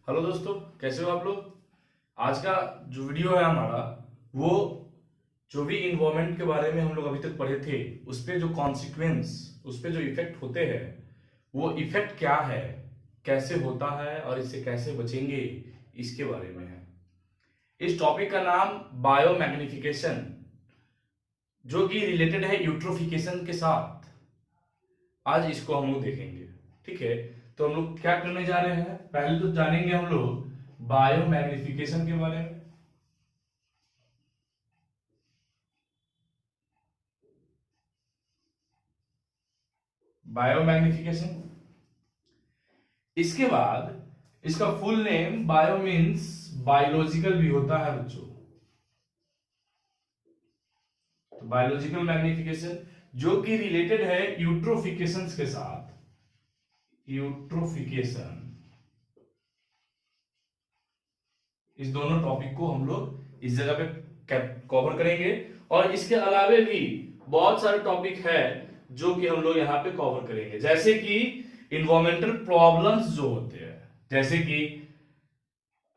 Hello दोस्तों, कैसे हो आप लोग। आज का जो वीडियो है हमारा, वो जो भी इन्वायरमेंट के बारे में हम लोग अभी तक पढ़े थे, उस पे जो कॉन्सिक्वेंस, उस पे जो इफेक्ट होते हैं, वो इफेक्ट क्या है, कैसे होता है और इससे कैसे बचेंगे, इसके बारे में है। इस टॉपिक का नाम बायोमैग्निफिकेशन, जो कि रिलेटेड है यूट्रोफिकेशन के साथ। आज इसको हम लोग देखेंगे। ठीक है, तो हम लोग क्या करने जा रहे हैं, पहले तो जानेंगे हम लोग बायोमैग्निफिकेशन के बारे में। बायोमैग्निफिकेशन, इसके बाद इसका full name bio means biological भी होता है बच्चों। तो बायोलॉजिकल मैग्निफिकेशन जो कि रिलेटेड है यूट्रोफिकेशन के साथ। यूट्रोफिकेशन, इस दोनों टॉपिक को हम लोग इस जगह पे कवर करेंगे। और इसके अलावे भी बहुत सारे टॉपिक है जो कि हम लोग यहाँ पे कवर करेंगे, जैसे कि इन्वायरमेंटल प्रॉब्लम्स जो होते हैं, जैसे कि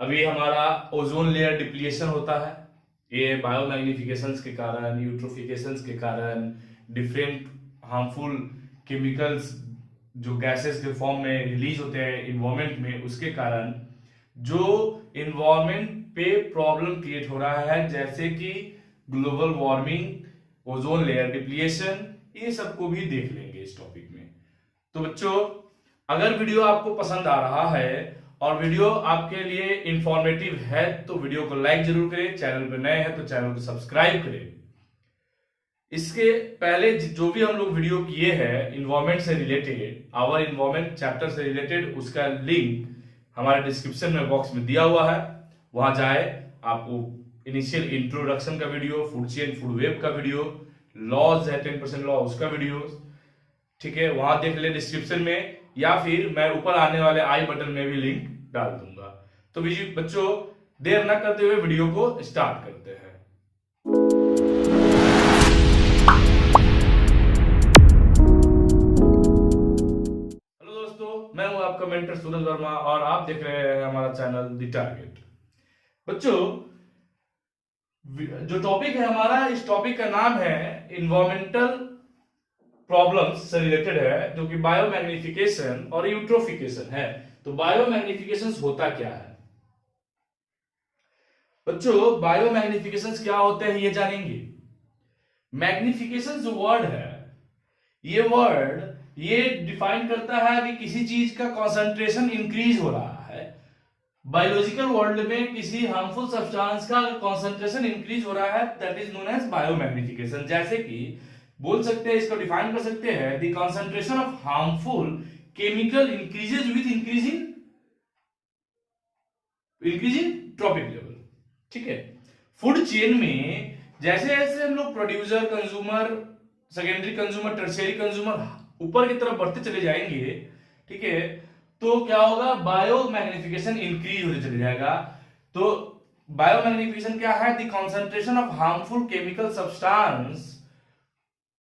अभी हमारा ओजोन लेयर डिप्लीशन होता है, ये बायोमैग्निफिकेशंस के कारण, यूट्रोफिकेशंस के कारण, डिफरेंट हार्मफुल केमिकल्स जो गैसेस के फॉर्म में रिलीज होते हैं इन्वायरमेंट में, उसके कारण जो इन्वायरमेंट पे प्रॉब्लम क्रिएट हो रहा है, जैसे कि global warming, ozone layer depletion, ये सबको भी देख लेंगे इस टॉपिक में। तो बच्चों, अगर वीडियो आपको पसंद आ रहा है और वीडियो आपके लिए इंफॉर्मेटिव है तो वीडियो को लाइक जरूर करें, चैनल पर नए हैं तो चैनल को सब्सक्राइब करें। इसके पहले जो भी हम लोग वीडियो किए हैं इन्वायरमेंट से रिलेटेड, आवर इन्वायरमेंट चैप्टर से रिलेटेड, उसका लिंक हमारे डिस्क्रिप्शन में बॉक्स में दिया हुआ है, वहां जाए। आपको इनिशियल इंट्रोडक्शन का video, food chain food web का वीडियो, लॉज है 10% लॉ, उसका वीडियो, ठीक है, वहां देख ले डिस्क्रिप्शन में, या फिर मैं ऊपर आने वाले आई बटन में भी लिंक डाल दूंगा। तो बच्चों, देर ना करते हुए वीडियो को स्टार्ट करते हैं। हेलो दोस्तों, मैं हूं आपका मेंटर सूरज वर्मा और आप देख रहे हैं हमारा चैनल द टारगेट। बच्चों, जो टॉपिक है हमारा, इस टॉपिक का नाम है इन्वायरमेंटल प्रॉब्लम्स से रिलेटेड है, जो कि बायोमैग्निफिकेशन और यूट्रोफिकेशन है। तो बायोमैग्निफिकेशन होता क्या है बच्चों, बायोमैग्निफिकेशन क्या होते हैं ये जानेंगे। मैग्निफिकेशन जो वर्ड है, ये वर्ड ये डिफाइन करता है कि किसी चीज का कंसंट्रेशन इंक्रीज हो रहा है। बायोलॉजिकल वर्ल्ड में किसी हार्मफुल सब्सटेंस का कंसंट्रेशन इंक्रीज हो रहा है, that is known as biomagnification. जैसे कि बोल सकते हैं, इसको डिफाइन कर सकते हैं, the concentration of harmful chemical increases with increasing trophic level. ठीक है, फूड चेन में जैसे जैसे हम लोग producer, consumer, secondary consumer, tertiary consumer ऊपर की तरफ बढ़ते चले जाएंगे, ठीक है, तो क्या होगा, बायोमैग्निफिकेशन इंक्रीज होते चले जाएगा। तो बायोमैग्निफिकेशन क्या है, the concentration of harmful chemical substance,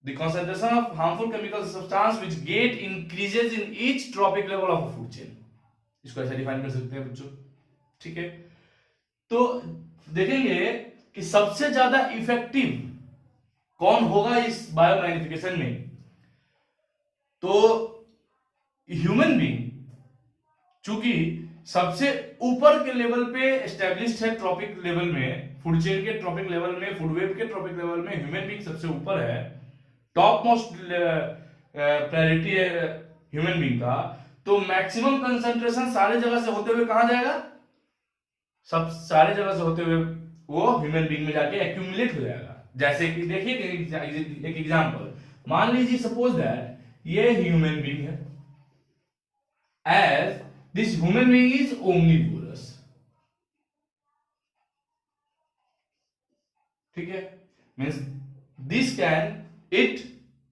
the concentration of harmful chemical substance which get increases in each tropic level of a food chain। इसको ऐसे डिफाइन कर सकते हैं बच्चों। ठीक है, तो देखेंगे कि सबसे ज्यादा इफेक्टिव कौन होगा इस बायोमैग्निफिकेशन में। तो ह्यूमन बीइंग चूंकि सबसे ऊपर के लेवल पे एस्टेब्लिश्ड है, ट्रॉपिक लेवल में, फूड चेन के ट्रॉपिक लेवल में, फूड वेब के ट्रॉपिक लेवल में ह्यूमन बीइंग सबसे ऊपर है, टॉप मोस्ट प्रायोरिटी है ह्यूमन बीइंग का। तो मैक्सिमम कंसंट्रेशन सारे जगह से होते हुए कहां जाएगा, सब सारे जगह से होते हुए वो ह्यूमन बीइंग में जाके एक्यूमुलेट हो जाएगा। जैसे कि देखिए एक एग्जांपल, मान लीजिए सपोज दैट ये ह्यूमन बीइंग है, as this human being is omnivorous. ठीक है, means this can eat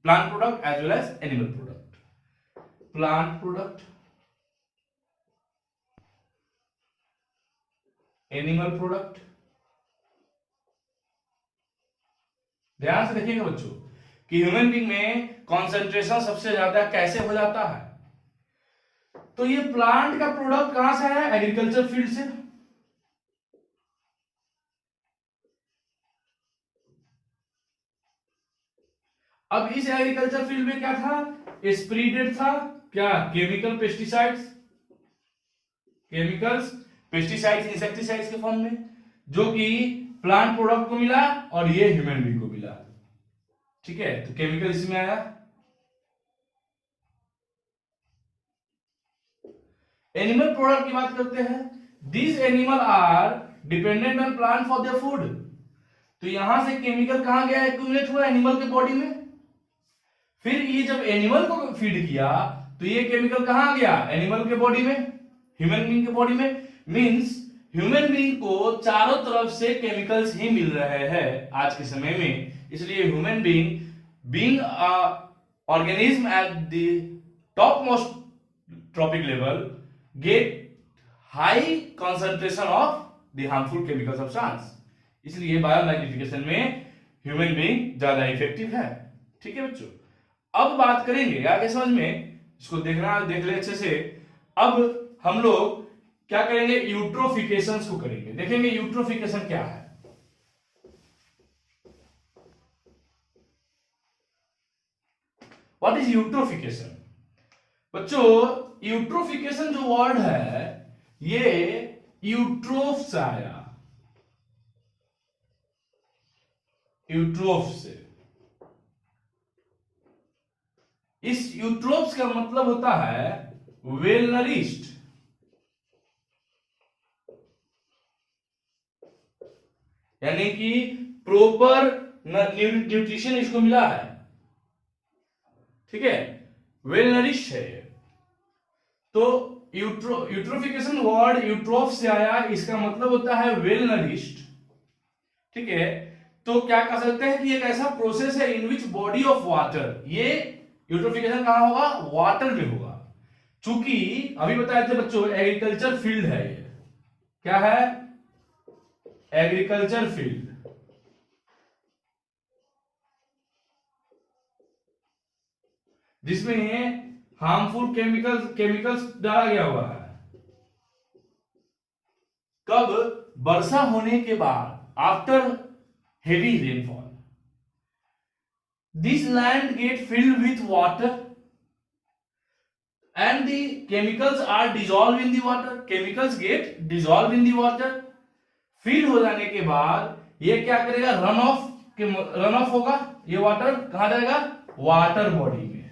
plant product as well as animal product। plant product, animal product। ध्यान से देखिएगा बच्चों कि ह्यूमन बीइंग में कंसंट्रेशन सबसे ज्यादा कैसे हो जाता है। तो ये प्लांट का प्रोडक्ट कहां से आया? एग्रीकल्चर फील्ड से। अब इस एग्रीकल्चर फील्ड में क्या था? स्प्रीडेड था क्या? Chemical pesticides, chemicals pesticides insecticides के फॉर्म में, जो कि प्लांट प्रोडक्ट को मिला और ये ह्यूमन बीइंग को मिला। ठीक है, तो केमिकल इसमें आया। एनिमल प्रोडक्ट की बात करते हैं। This animal are dependent on plant for their food. तो यहां से केमिकल कहां गया? एक्यूमुलेट हुआ एनिमल के बॉडी में। फिर ये जब एनिमल को फीड किया तो ये केमिकल कहां गया? एनिमल के बॉडी में, ह्यूमन बीइंग के बॉडी में। मींस ह्यूमन बीइंग को चारों तरफ से केमिकल्स ही मिल रहे हैं आज के समय में। इसलिए human being organism at the top most trophic level get high concentration of the harmful chemical substance. इसलिए बायोमैग्निफिकेशन में ह्यूमन बीइंग ज्यादा इफेक्टिव है। ठीक है बच्चों, अब बात करेंगे आगे समझ में, इसको देखना देख ले अच्छे से। अब हम लोग क्या करेंगे? यूट्रोफिकेशन को करेंगे। देखेंगे यूट्रोफिकेशन क्या है। What is eutrophication? बच्चों, यूट्रोफिकेशन जो वर्ड है ये यूट्रोफ से आया, यूट्रोफ से। इस यूट्रोप्स का मतलब होता है वेल नरिश्ड, यानी कि प्रॉपर न्यूट्रिशन इसको मिला है। ठीक है, वेल नरिश्ड है ये। तो यूट्रोफिकेशन वर्ड यूट्रोफ से आया, इसका मतलब होता है वेल नरिश्ड। ठीक है, तो क्या कह सकते हैं कि एक ऐसा प्रोसेस है इन विच बॉडी ऑफ वाटर, ये यूट्रोफिकेशन कहां होगा? वाटर में होगा। चूंकि अभी बताए थे बच्चों एग्रीकल्चर फील्ड है ये। क्या है? Agriculture field. जिसमें हार्मफुल केमिकल्स डाला गया हुआ है। कब? वर्षा होने के बाद, after heavy rainfall. This land get filled with water and the chemicals are dissolved in the water. Chemicals get dissolved in the water. Fill हो जाने के बाद ये क्या करेगा? रन ऑफ होगा। ये वाटर कहां जाएगा? वाटर बॉडी में।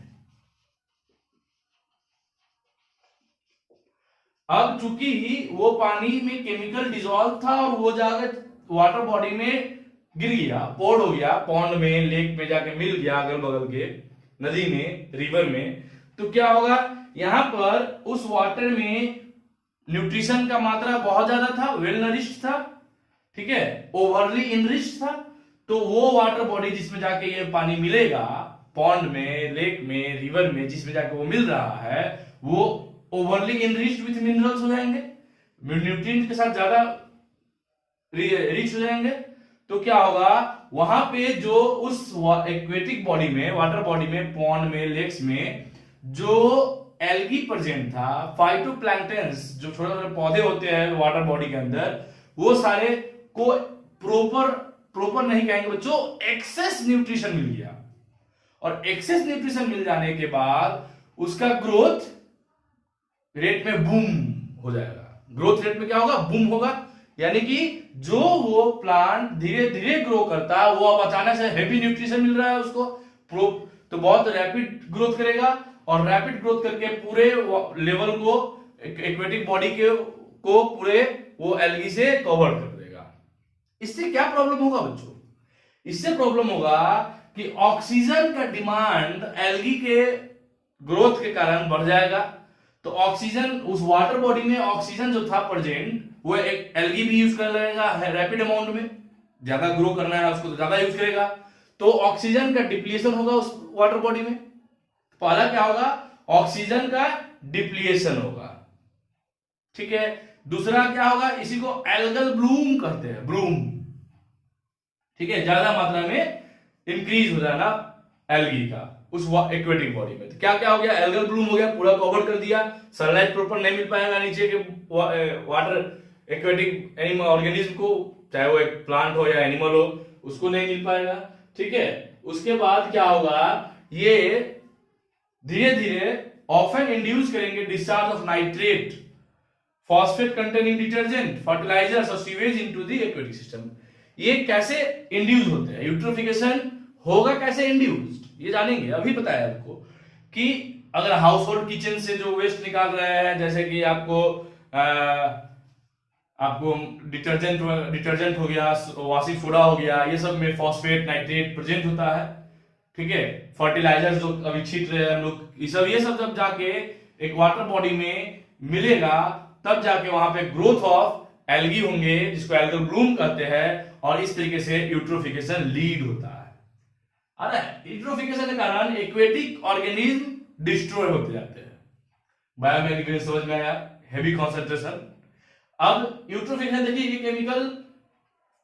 अब चूंकि वो पानी में केमिकल डिसॉल्व था और वो जाकर वाटर बॉडी में गिर गया, पोर्ड हो गया, पॉन्ड में, लेक में जाके मिल गया, अगल बगल के नदी में, रिवर में, तो क्या होगा? यहां पर उस वाटर में न्यूट्रिशन का मात्रा बहुत ज्यादा था, वेल नरिश्ड था। ठीक है, ओवरली इनरिच्ड था। तो वो वाटर बॉडी जिसमें जाके ये पानी मिलेगा, पॉन्ड में, लेक में, रिवर में, जिसमें जाके वो मिल रहा है, वो ओवरली इनरिच्ड विथ मिनरल्स हो जाएंगे, न्यूट्रिएंट के साथ ज्यादा रिच हो जाएंगे। तो क्या होगा? वहां पे जो उस एक्वेटिक बॉडी में, वाटर बॉडी में, पॉन्ड में, लेक्स में जो एल्गी प्रेजेंट था, फाइटोप्लैंक्टन्स जो छोटे छोटे पौधे होते हैं वाटर बॉडी के अंदर, वो सारे को प्रॉपर नहीं कहेंगे बच्चों, एक्सेस न्यूट्रिशन मिल गया। और एक्सेस न्यूट्रिशन मिल जाने के बाद उसका ग्रोथ रेट में बूम हो जाएगा। ग्रोथ रेट में क्या होगा? बूम होगा। यानी कि जो वो प्लांट धीरे धीरे ग्रो करता है, वो अब अचानक से हैवी न्यूट्रिशन मिल रहा है उसको, तो बहुत रैपिड ग्रोथ करेगा। और रैपिड ग्रोथ करके पूरे लेवल को, एक्वेटिक बॉडी को पूरे वो एल्गी से कवर कर देगा। इससे क्या प्रॉब्लम होगा बच्चों? इससे प्रॉब्लम होगा कि ऑक्सीजन का डिमांड एल्गी के ग्रोथ के कारण बढ़ जाएगा। तो ऑक्सीजन, उस वाटर बॉडी में ऑक्सीजन जो था प्रेजेंट, वो एक एल्गी भी यूज कर लेगा रैपिड अमाउंट में। ज्यादा ग्रो करना है उसको तो ज्यादा यूज करेगा, तो ऑक्सीजन का डिप्लीशन होगा उस वाटर बॉडी में। पहला क्या होगा? ऑक्सीजन का डिप्लीशन होगा। ठीक है, दूसरा क्या होगा? इसी को एल्गल ब्लूम कहते हैं, ब्लूम। ठीक है, ज्यादा मात्रा में इंक्रीज हो जाना एल्गी का। उस एक्वेटिक बॉडी में। तो क्या क्या हो गया, एल्गल ब्लूम हो गया, पूरा कवर कर दिया, सनलाइट प्रॉपर नहीं मिल पाएगा नीचे के वाटर एक्वेटिक एनिमल ऑर्गेनिज्म को, चाहे वो एक प्लांट हो या एनिमल हो, उसको नहीं मिल पाएगा। ठीक है, उसके बाद क्या होगा, ये धीरे धीरे ऑफन इंड्यूस करेंगे discharge of nitrate, phosphate containing detergent, fertilizers और sewage into the aquatic system. ये कैसे इंड्यूस होते हैं, यूट्रोफिकेशन होगा कैसे इंड्यूस्ड, ये जानेंगे। अभी बताया आपको कि अगर हाउस होल्ड किचन से जो वेस्ट निकाल रहे हैं, जैसे कि आपको डिटर्जेंट हो गया, वॉशिंग सोडा हो गया, ये सब में फॉस्फेट नाइट्रेट प्रेजेंट होता है। ठीक है, फर्टिलाइजर जो अभी छीट रहे हैं हम लोग, ये सब जब जाके एक वाटर बॉडी में मिलेगा, तब जाके वहां पे ग्रोथ ऑफ एल्गी होंगे, जिसको एल्गल ब्लूम कहते हैं, और इस तरीके से यूट्रोफिकेशन लीड होता है। अरे यूट्रोफिकेशन के कारण एक्वेटिक ऑर्गेनिज्म डिस्ट्रॉय होते जाते हैं। बायोमैग्नीफिकेशन समझ में आया, हेवी कॉन्सेंट्रेशन। अब यूट्रोफिकेशन देखिए, ये केमिकल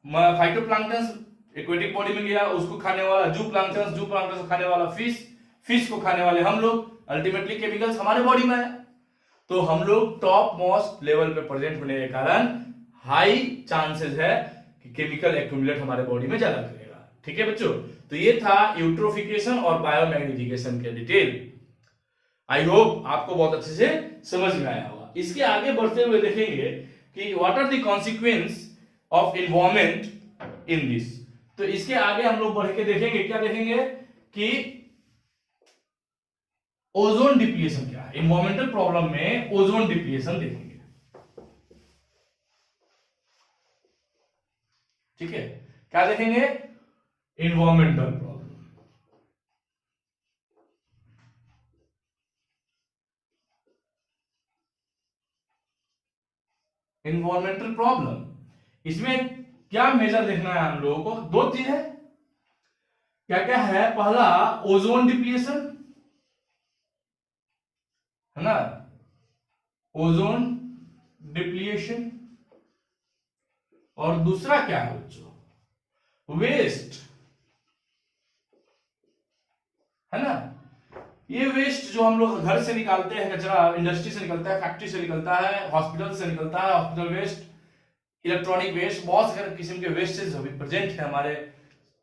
फाइटोप्लैंक्टन एक्वेटिक बॉडी में गया, उसको खाने वाला जू प्लैंक्टन को खाने वाला फिश को खाने वाले हम लोग, अल्टीमेटली केमिकल्स हमारे बॉडी में है। तो हम लोग टॉप मोस्ट लेवल पे प्रेजेंट होने के कारण हाई चांसेस है कि केमिकल एक्यूमुलेट हमारे बॉडी में ज्यादा करेगा। ठीक है बच्चों, तो ये था यूट्रोफिकेशन और बायोमैग्निफिकेशन के डिटेल। आई होप आपको बहुत अच्छे से समझ में आया होगा। इसके आगे बढ़ते हुए देखेंगे कि what are the consequence of environment in this. तो इसके आगे हम लोग बढ़ के देखेंगे, क्या देखेंगे कि ओजोन डिप्लीशन क्या है, इन्वायरमेंटल प्रॉब्लम में ओजोन डिप्लीशन देखेंगे। ठीक है, क्या देखेंगे, इन्वायरमेंटल प्रॉब्लम। इन्वायरमेंटल प्रॉब्लम, इसमें क्या मेजर देखना है हम लोगों को, दो चीज है। क्या क्या है, पहला ओजोन डिप्लीशन है ना, ओजोन डिप्लीशन, और दूसरा क्या है बच्चों, वेस्ट है ना। ये वेस्ट जो हम लोग घर से निकालते हैं, कचरा इंडस्ट्री से निकलता है, फैक्ट्री से निकलता है, हॉस्पिटल से निकलता है, हॉस्पिटल वेस्ट, इलेक्ट्रॉनिक वेस्ट, बहुत सारे किस्म के वेस्टेज अभी प्रेजेंट है हमारे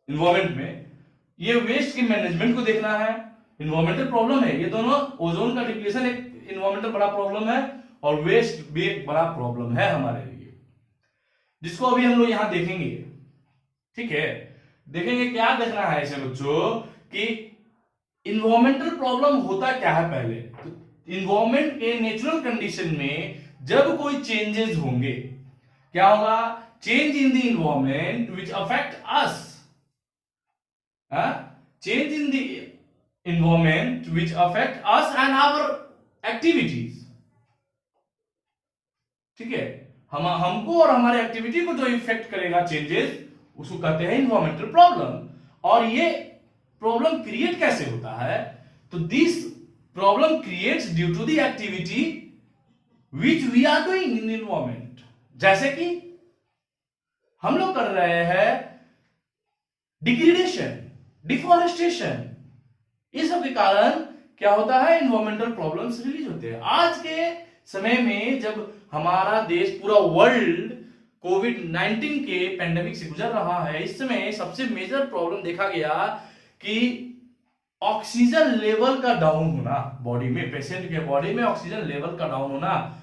इन्वायरमेंट में। ये वेस्ट की मैनेजमेंट को देखना है, इन्वायरमेंटल प्रॉब्लम है ये दोनों। ओजोन का डिप्लीशन एक इन्वायरमेंटल बड़ा प्रॉब्लम है, और वेस्ट भी एक बड़ा प्रॉब्लम है हमारे लिए, जिसको अभी हम लोग यहां देखेंगे। ठीक है, देखेंगे क्या देखना है इसे बच्चों, कि इन्वायरमेंटल प्रॉब्लम होता क्या है पहले। तो इन्वायरमेंट के नेचुरल कंडीशन में जब कोई चेंजेस होंगे, क्या होगा, change in the environment which affect us, change in the environment which affect us and our activities. ठीक है, हमको और हमारे एक्टिविटी को जो इफेक्ट करेगा चेंजेस, उसको कहते हैं इन्वायरमेंटल प्रॉब्लम। और ये प्रॉब्लम क्रिएट कैसे होता है, तो this problem creates due to the activity which we are doing in environment. जैसे कि हम लोग कर रहे हैं डिग्रेडेशन, डिफॉरेस्टेशन, इस सब के कारण क्या होता है, इन्वायरमेंटल प्रॉब्लम्स रिलीज होते हैं। आज के समय में जब हमारा देश, पूरा वर्ल्ड कोविड-19 के पेंडेमिक से गुजर रहा है, इस समय सबसे मेजर प्रॉब्लम देखा गया कि ऑक्सीजन लेवल का डाउन होना बॉडी में, पेशेंट के बॉडी में ऑक्सीजन लेवल का डाउन होना।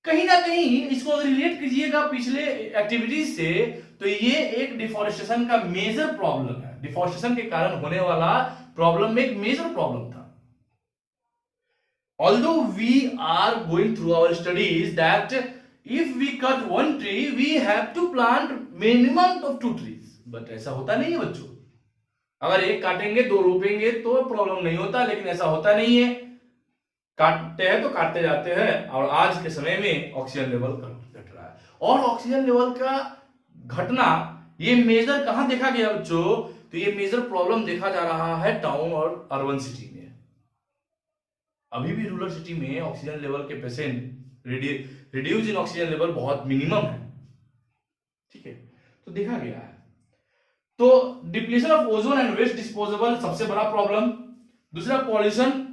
कहीं ना कहीं इसको रिलेट कीजिएगा पिछले एक्टिविटीज से, तो ये एक डिफॉरेस्टेशन का मेजर प्रॉब्लम है। डिफॉरेस्टेशन के कारण होने वाला प्रॉब्लम में एक मेजर प्रॉब्लम था। Although we are going through our studies that if we cut one tree, we have to plant minimum of 2 trees, but ऐसा होता नहीं है बच्चों। अगर एक काटेंगे, 2 रोपेंगे तो प्रॉब्लम नहीं होता, लेकिन ऐसा होता नहीं है। काटते हैं तो काटते जाते हैं, और आज के समय में ऑक्सीजन लेवल घट रहा है। और ऑक्सीजन लेवल का घटना ये मेजर कहां देखा गया बच्चों, तो ये मेजर प्रॉब्लम देखा जा रहा है टाउन और अर्बन सिटी में। अभी भी रूरल सिटी में ऑक्सीजन लेवल के patient reduce in oxygen level बहुत मिनिमम है। ठीक है, तो देखा गया है। तो depletion of ozone and waste disposable सबसे बड़ा प्रॉब्लम, दूसरा पॉल्यूशन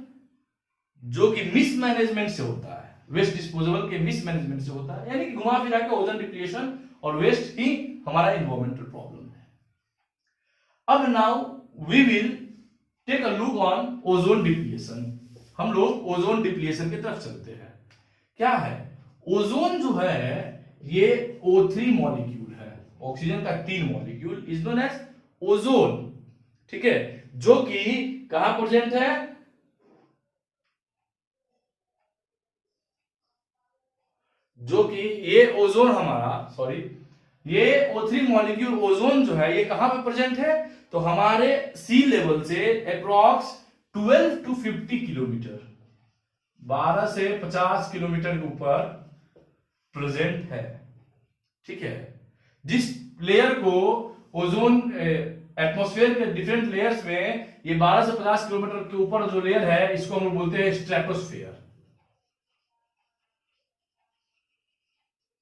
जो कि मिसमैनेजमेंट से होता है, वेस्ट डिस्पोजेबल के मिसमैनेजमेंट से होता है, यानी कि घुमा फिरा के ओजोन डिप्लीशन और वेस्ट ही हमारा इन्वायरमेंटल प्रॉब्लम है। अब now we will take a look on ozone depletion. हम लोग ओजोन डिप्लीशन की तरफ चलते हैं। क्या है ओजोन? जो है ये O3 मॉलिक्यूल है, ऑक्सीजन का 3 molecule is known as ozone, ठीक है, जो कि कहां प्रेजेंट है? जो कि ये ओजोन हमारा ये O3 मॉलिक्यूल ओजोन जो है ये कहां पे प्रेजेंट है? तो हमारे सी लेवल से अप्रॉक्स 12 to 50 किलोमीटर, 12 से 50 किलोमीटर के ऊपर प्रेजेंट है, ठीक है। जिस लेयर को ओजोन एटमॉस्फेयर के डिफरेंट लेयर्स में ये 12 से 50 किलोमीटर के ऊपर जो लेयर है इसको हम लोग बोलते हैं स्ट्रेटोस्फेयर।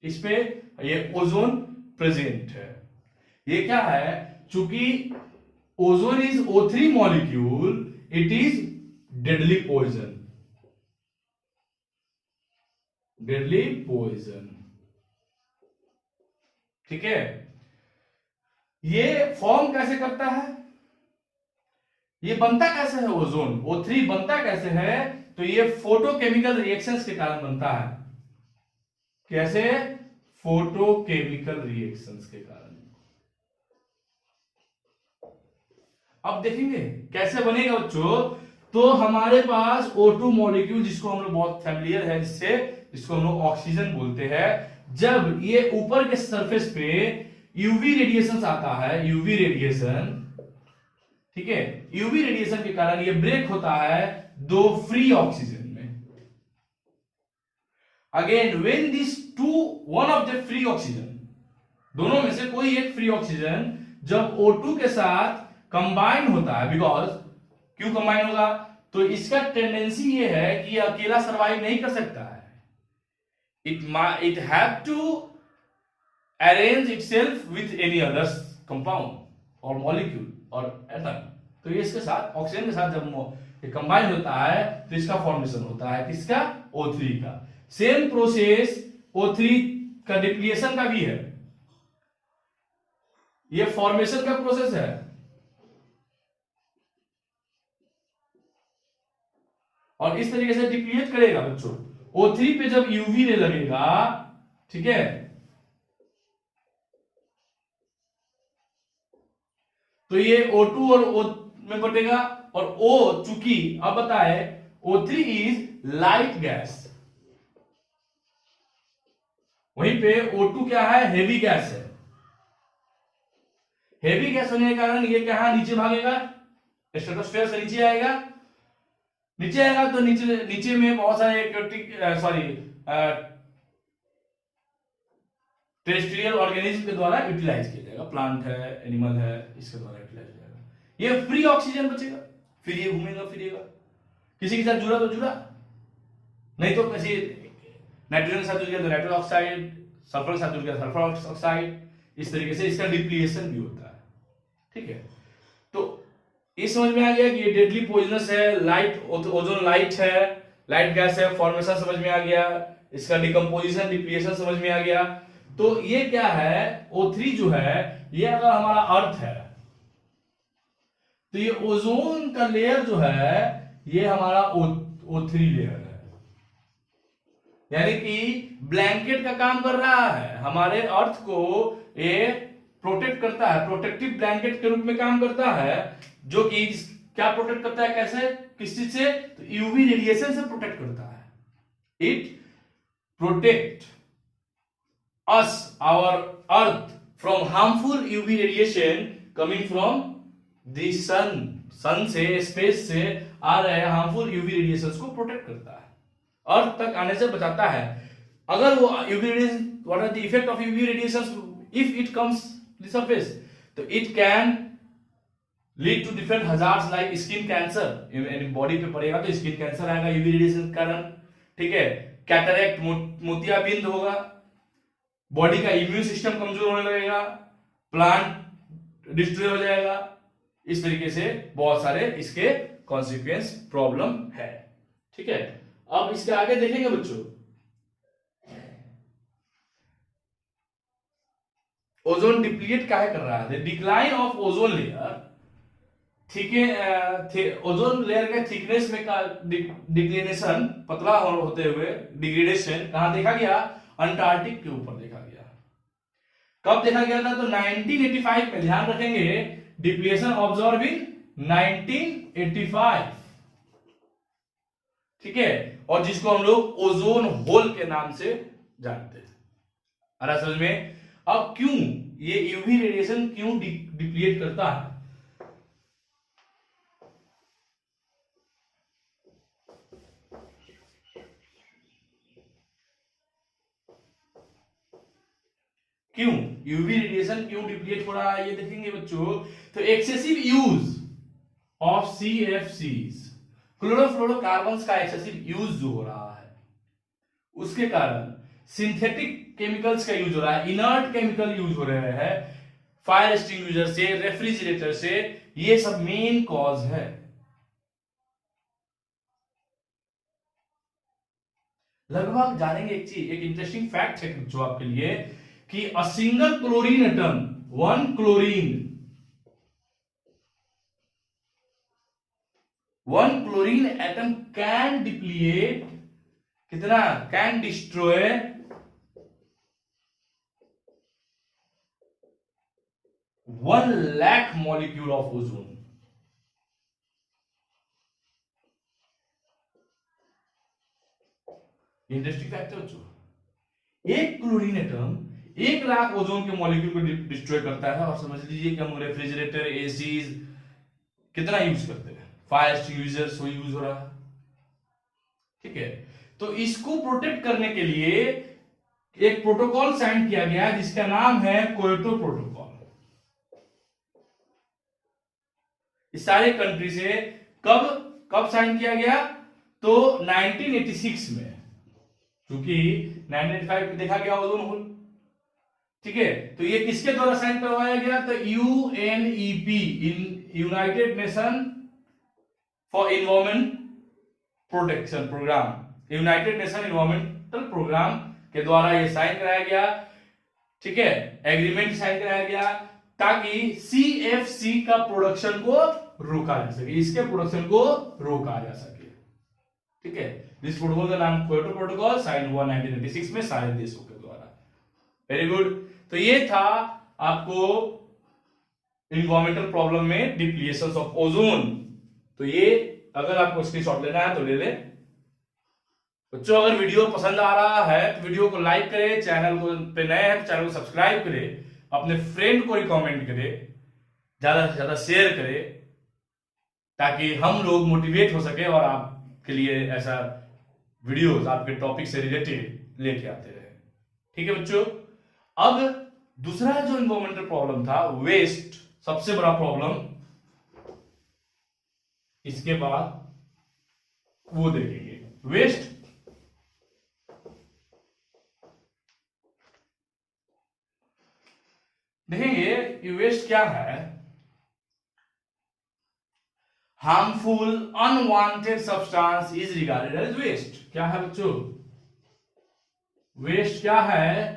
इस पे ये ओजोन प्रेजेंट है। ये क्या है? चूंकि ozone is O3 molecule, it is deadly poison, deadly poison, ठीक है। ये फॉर्म कैसे करता है? ये बनता कैसे है? ओजोन O3 बनता कैसे है? तो ये फोटोकेमिकल रिएक्शंस के कारण बनता है। कैसे? फोटोकेमिकल रिएक्शंस के कारण। अब देखेंगे कैसे बनेगा बच्चों। तो हमारे पास O2 मॉलिक्यूल, जिसको हम लोग बहुत फैमिलियर है, जिसको हम लोग ऑक्सीजन बोलते हैं, जब ये ऊपर के सरफेस पे यूवी रेडिएशन आता है, यूवी रेडिएशन, ठीक है, यूवी रेडिएशन के कारण ये ब्रेक होता है दो फ्री ऑक्सीजन में। Again when this one of the free oxygen, दोनों में से कोई एक फ्री ऑक्सीजन जब O2 के साथ कंबाइन होता है, बिकॉज क्यों कंबाइन होगा? तो इसका टेंडेंसी ये है कि अकेला सरवाइव नहीं कर सकता है, it have to arrange itself with any other compound और मॉलिक्यूल और एटम। तो ये इसके साथ ऑक्सीजन के साथ जब ये कंबाइन होता है तो इसका फॉर्मेशन होता है, किसका? O3 का। सेम प्रोसेस O3 का डिप्लीशन का भी है, ये फॉर्मेशन का प्रोसेस है। और इस तरीके से डिप्लीट करेगा बच्चों। O3 पे जब यूवी रे लगेगा, ठीक है, तो ये O2 और O में बटेगा, और O चूंकि अब बताए O3 इज लाइट गैस, वहीं पे O2 क्या है? हेवी गैस है। हेवी गैस होने के कारण ये क्या है? नीचे भागेगा, स्ट्रेटोस्फेयर से नीचे आएगा। नीचे आएगा तो नीचे में बहुत सारे टेरेस्ट्रियल ऑर्गेनिज्म के द्वारा यूटिलाइज किया जाएगा, प्लांट है, एनिमल है, इसके द्वारा यूटिलाइज हो जाएगा। ये फ्री ऑक्सीजन बचेगा, फिर ये घूमेगा फिरेगा, किसी के साथ जुड़ा तो जुड़ा, नहीं तो किसी नाइट्रोजन के साथ जुड़ गया तो नाइट्रोजन ऑक्साइड, सल्फर के साथ जुड़ गया सल्फर ऑक्साइड। इस तरीके से इसका डिप्लीशन भी होता है, ठीक है। तो ये समझ में आ गया कि ये डेडली पॉइजनस है, लाइट ओजोन लाइट है, लाइट गैस है, फॉर्मेशन समझ में आ गया, इसका डिकम्पोजिशन डिप्लीशन समझ में आ गया। तो ये क्या है? O3 जो है, ये अगर हमारा अर्थ है तो ये ओजोन का लेयर जो है ये हमारा O3 लेयर है, यानी कि ब्लैंकेट का काम कर रहा है, हमारे अर्थ को ये प्रोटेक्ट करता है, प्रोटेक्टिव ब्लैंकेट के रूप में काम करता है, जो कि क्या प्रोटेक्ट करता है? कैसे? किस चीज से? तो यूवी रेडिएशन से प्रोटेक्ट करता है। It protect us, our earth, from harmful UV radiation coming from the sun से, स्पेस से आ रहे हार्मफुल यूवी रेडिएशंस को प्रोटेक्ट करता है, अर्थ तक आने से बचाता है। अगर वो UV radiation, what are the effect of UV radiations if it comes the surface? तो it can lead to different hazards like skin cancer. Body पे पड़ेगा तो स्किन कैंसर आएगा यूवी रेडिएशन के कारण, ठीक है। कैटरेक्ट, मोतियाबिंद होगा, बॉडी का इम्यून सिस्टम कमजोर होने लगेगा, प्लांट डिस्ट्रॉय हो जाएगा। इस तरीके से बहुत सारे इसके कॉन्सिक्वेंस प्रॉब्लम है। ठीक है, अब इसके आगे देखेंगे बच्चों, ओजोन डिप्लीट काहे कर रहा है, डिक्लाइन ऑफ ओजोन लेयर, ठीक है, ओजोन लेयर के थिकनेस में का डिक्लिनेशन, पतला होते हुए डिग्रेडेशन कहां देखा गया, अंटार्कटिक के ऊपर देखा गया। कब देखा गया था, तो 1985 में, ध्यान रखेंगे, डिप्लीशन ऑब्जर्व इन 1985, ठीक है, और जिसको हम लोग ओजोन होल के नाम से जानते हैं। आ रहा समझ में? अब क्यों ये यूवी रेडिएशन क्यों डिप्लीट करता है, क्यों यूवी रेडिएशन क्यों डिप्लीट हो रहा है, ये देखेंगे बच्चों। तो excessive use of CFCs, chlorofluorocarbons का एक्सेसिव यूज जो हो रहा है, उसके कारण सिंथेटिक केमिकल्स का यूज हो रहा है, इनर्ट केमिकल यूज हो रहे हैं, फायर एक्सटिंग्विशर से, रेफ्रिजरेटर से, ये सब मेन कॉज है। लगभग जानेंगे एक चीज, एक इंटरेस्टिंग फैक्ट है जो आपके लिए, कि a single chlorine atom, one chlorine atom can deplete, कितना, can destroy 1 lakh molecule of ozone. Interesting fact है बच्चों, एक क्लोरीन एटम 1 लाख ओजोन के मॉलिक्यूल को डिस्ट्रॉय करता है। और समझ लीजिए कि हम रेफ्रिजरेटर, एसीज कितना यूज करते हैं, फायर एक्सटिंग्विशर सो यूज हो रहा है। ठीक है, तो इसको प्रोटेक्ट करने के लिए एक प्रोटोकॉल साइन किया गया है जिसका नाम है क्योटो प्रोटोकॉल। इस सारे कंट्री से कब कब साइन किया गया, तो 1986 में, क्योंकि 1985 में देखा गया ओजोन होल। ठीक है, तो ये किसके द्वारा साइन करवाया गया, तो UNEP, United Nation for environment protection programme, United Nation environmental programme के द्वारा ये साइन कराया गया। ठीक है, एग्रीमेंट साइन कराया गया ताकि CFC का प्रोडक्शन को रोका जा सके, इसके प्रोडक्शन को रोका जा सके। ठीक है, इस प्रोटोकॉल का नाम क्योटो प्रोटोकॉल, साइन हुआ 1986 में सारे देशों के द्वारा। वेरी गुड, तो ये था आपको इन्वायरमेंटल प्रॉब्लम में डिप्लीशन ऑफ ओजोन। तो ये अगर आपको स्क्रीनशॉट लेना है तो ले ले बच्चों। अगर वीडियो पसंद आ रहा है तो वीडियो को लाइक करें, चैनल को पे नए हैं तो चैनल को सब्सक्राइब करें, अपने फ्रेंड को रिकमेंड करें, ज्यादा से ज्यादा शेयर करें, ताकि हम लोग मोटिवेट हो सके और आपके लिए ऐसा वीडियोस आपके टॉपिक से रिलेटेड लेके आते रहे। ठीक है बच्चों, अब दूसरा जो इन्वायरमेंटल प्रॉब्लम था, वेस्ट, सबसे बड़ा प्रॉब्लम, इसके बाद वो देखेंगे वेस्ट। देखेंगे ये वेस्ट क्या है, harmful unwanted substance is regarded as waste. क्या है बच्चों, वेस्ट क्या है,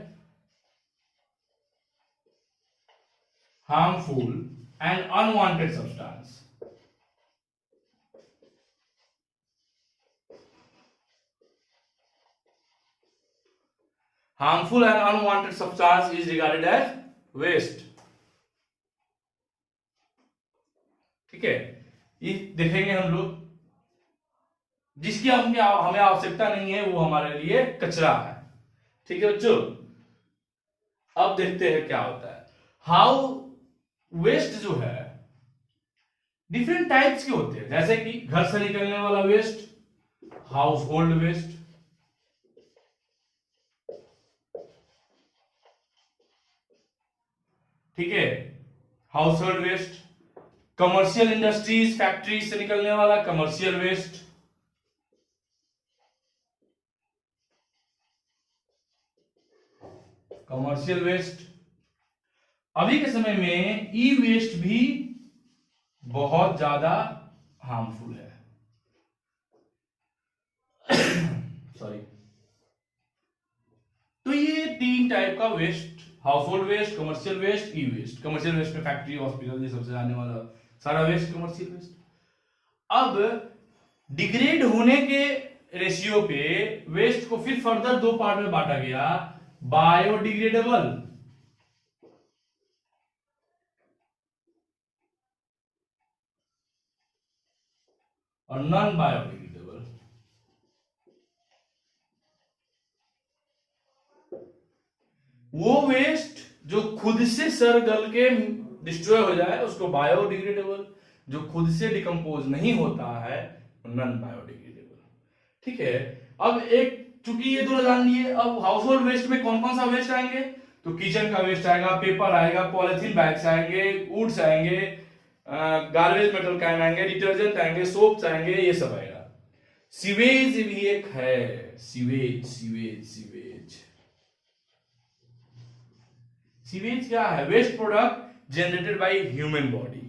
harmful and unwanted substance. Harmful and unwanted substance is regarded as waste. ठीक है, ये देखेंगे हम लोग, जिसकी हमें आवश्यकता नहीं है वो हमारे लिए कचरा है। ठीक है बच्चों, अब देखते हैं क्या होता है। हाउ वेस्ट जो है डिफरेंट टाइप्स के होते हैं, जैसे कि घर से निकलने वाला वेस्ट, हाउस होल्ड वेस्ट, ठीक है, household waste, commercial industries, factories से निकलने वाला कमर्शियल वेस्ट, कमर्शियल वेस्ट। अभी के समय में ई वेस्ट भी बहुत ज्यादा हार्मफुल है। सॉरी। तो ये 3 टाइप का waste, household waste, commercial waste, e waste. Commercial waste में फैक्ट्री, हॉस्पिटल, ये सबसे आने वाला सारा वेस्ट कमर्शियल वेस्ट। अब डिग्रेड होने के रेशियो पे वेस्ट को फिर फर्दर 2 पार्ट में बांटा गया, बायोडिग्रेडेबल और नॉन बायोडिग्रेडेबल। वो वेस्ट जो खुद से सड़ गल के डिस्ट्रॉय हो जाए उसको बायोडिग्रेडेबल, जो खुद से डिकम्पोज नहीं होता है नॉन बायोडिग्रेडेबल। ठीक है। अब एक, चूंकि ये दोनों जान लिए, अब हाउस होल्ड वेस्ट में कौन कौन सा वेस्ट आएंगे, तो किचन का वेस्ट आएगा, पेपर आएगा, पॉलिथीन बैग्स आएंगे, वुड्स आएंगे, गार्बेज मेटल कैन आएंगे, डिटर्जेंट आएंगे, सोप्स आएंगे, ये सब आएगा। सीवेज भी एक है, सीवेज सीवेज सीवेज। सीवेज क्या है? Waste product generated by human body,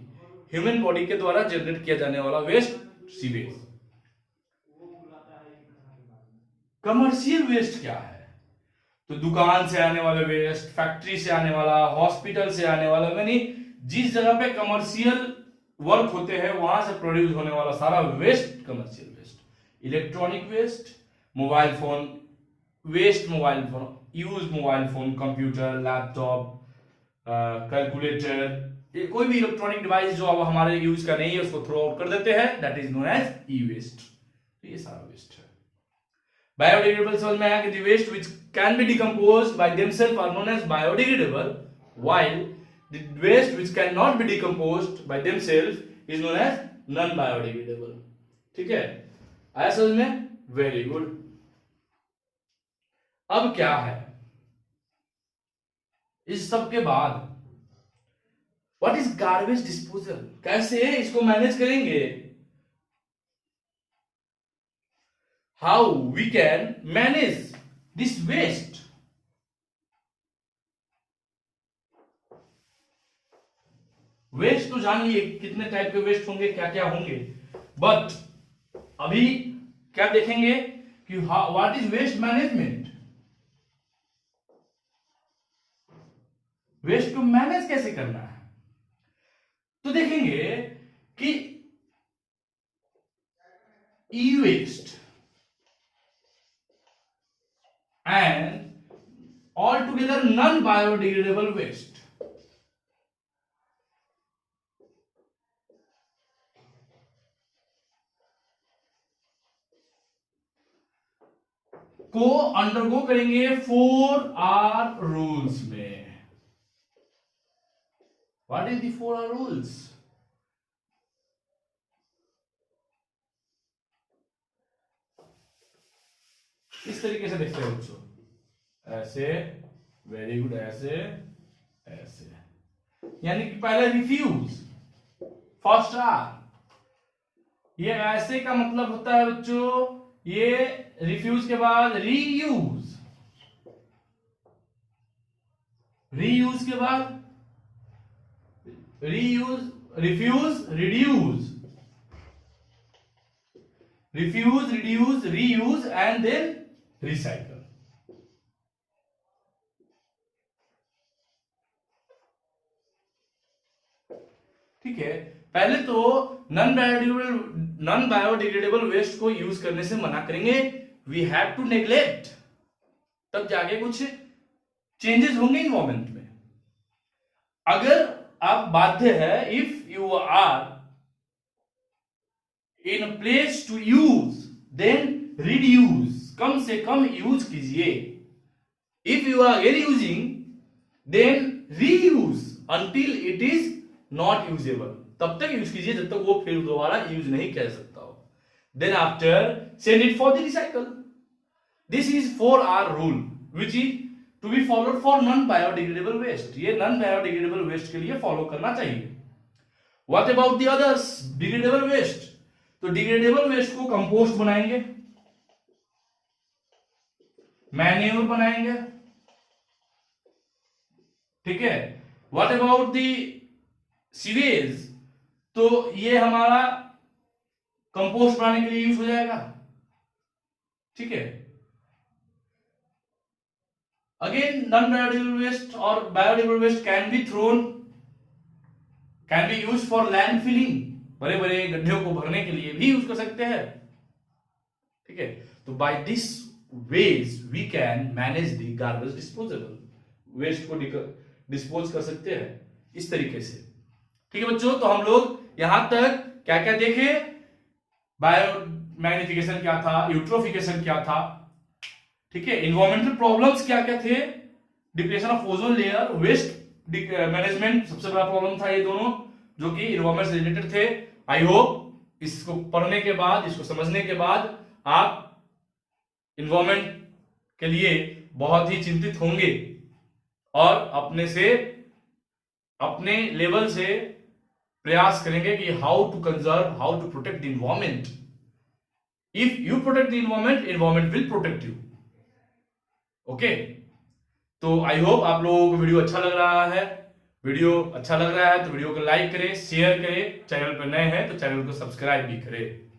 human body के द्वारा जनरेट किया जाने वाला वेस्ट सीवेज। कमर्शियल वेस्ट क्या है? तो दुकान से आने वाला वेस्ट, फैक्ट्री से आने वाला, हॉस्पिटल से आने वाला, यानी जिस जगह पे कमर्शियल वर्क होते हैं वहां से प्रोड्यूस होने वाला सारा waste commercial waste. Electronic waste, mobile phone waste, mobile phone use, mobile phone, computer, laptop, calculator, कोई भी इलेक्ट्रॉनिक डिवाइस जो अब हमारे यूज का नहीं है उसको थ्रो आउट कर देते हैं, that is known as e waste. तो ये सारा वेस्ट है। बायोडिग्रेडेबल समझ में आया कि the waste which can be decomposed by themselves are known as biodegradable, while the waste which cannot be decomposed by themselves is known as non biodegradable। ठीक है, आया समझ में? Very good. अब क्या है इस सब के बाद, व्हाट इज गार्बेज डिस्पोजल, कैसे इसको मैनेज करेंगे, how we can manage this waste। Waste तो जान लिए कितने टाइप के वेस्ट होंगे, क्या क्या होंगे, बट अभी क्या देखेंगे कि what is waste management, waste को मैनेज कैसे करना है। तो देखेंगे कि e waste and altogether non-biodegradable waste को अंडरगो करेंगे 4R रूल्स में। What is the 4R rules? इस तरीके से देखते हैं बच्चों, ऐसे, वेरी गुड, ऐसे ऐसे, यानी कि पहले रिफ्यूज, फर्स्ट आर, ये ऐसे का मतलब होता है बच्चों, ये रिफ्यूज के बाद रीयूज, रीयूज के बाद reuse, refuse, reduce, refuse, reduce, reuse and then recycle. ठीक है, पहले तो नॉन बायोडिग्रेडेबल वेस्ट को यूज करने से मना करेंगे, वी हैव टू नेग्लेक्ट, तब जाके कुछ चेंजेस होंगे इन्वायरमेंट में। अगर आप बाध्य है, if you are in place to use then reduce, कम से कम यूज कीजिए। If you are using then reuse until it is not usable, तब तक यूज कीजिए जब तक वो फिर दोबारा यूज नहीं कर सकता हो। Then after send it for the recycle. This is 4R rule which is to be followed for non biodegradable waste. ये नॉन बायोडिग्रेडेबल वेस्ट के लिए फॉलो करना चाहिए। What about the others degradable waste? तो डिग्रेडेबल वेस्ट को compost बनाएंगे, manure बनाएंगे। ठीक है, व्हाट अबाउट द सीवेज? तो ये हमारा कंपोस्ट बनाने के लिए यूज हो जाएगा। ठीक है, अगेन नॉन बायोडिग्रेडेबल वेस्ट और biodegradable waste can be use for land filling, बड़े बड़े गड्ढों को भरने के लिए भी यूज कर सकते हैं। ठीक है, तो by this ways we can manage the garbage disposable, waste को डिस्पोज कर सकते हैं इस तरीके से। ठीक है बच्चों, तो हम लोग यहां तक क्या क्या देखे, बायोमैग्निफिकेशन क्या था, यूट्रोफिकेशन क्या था, ठीक है, इन्वायरमेंटल प्रॉब्लम्स क्या क्या थे, depression of ozone layer, waste management सबसे बड़ा प्रॉब्लम था, ये दोनों जो कि इन्वायरमेंट से रिलेटेड थे। आई होप इसको पढ़ने के बाद, इसको समझने के बाद आप इन्वायरमेंट के लिए बहुत ही चिंतित होंगे और अपने लेवल से प्रयास करेंगे कि how to conserve, how to protect the environment. If you protect the environment, environment will protect you. Okay, तो आई होप आप लोगों को वीडियो अच्छा लग रहा है। वीडियो अच्छा लग रहा है तो वीडियो को लाइक करें, शेयर करें, चैनल पर नए हैं तो चैनल को सब्सक्राइब भी करें।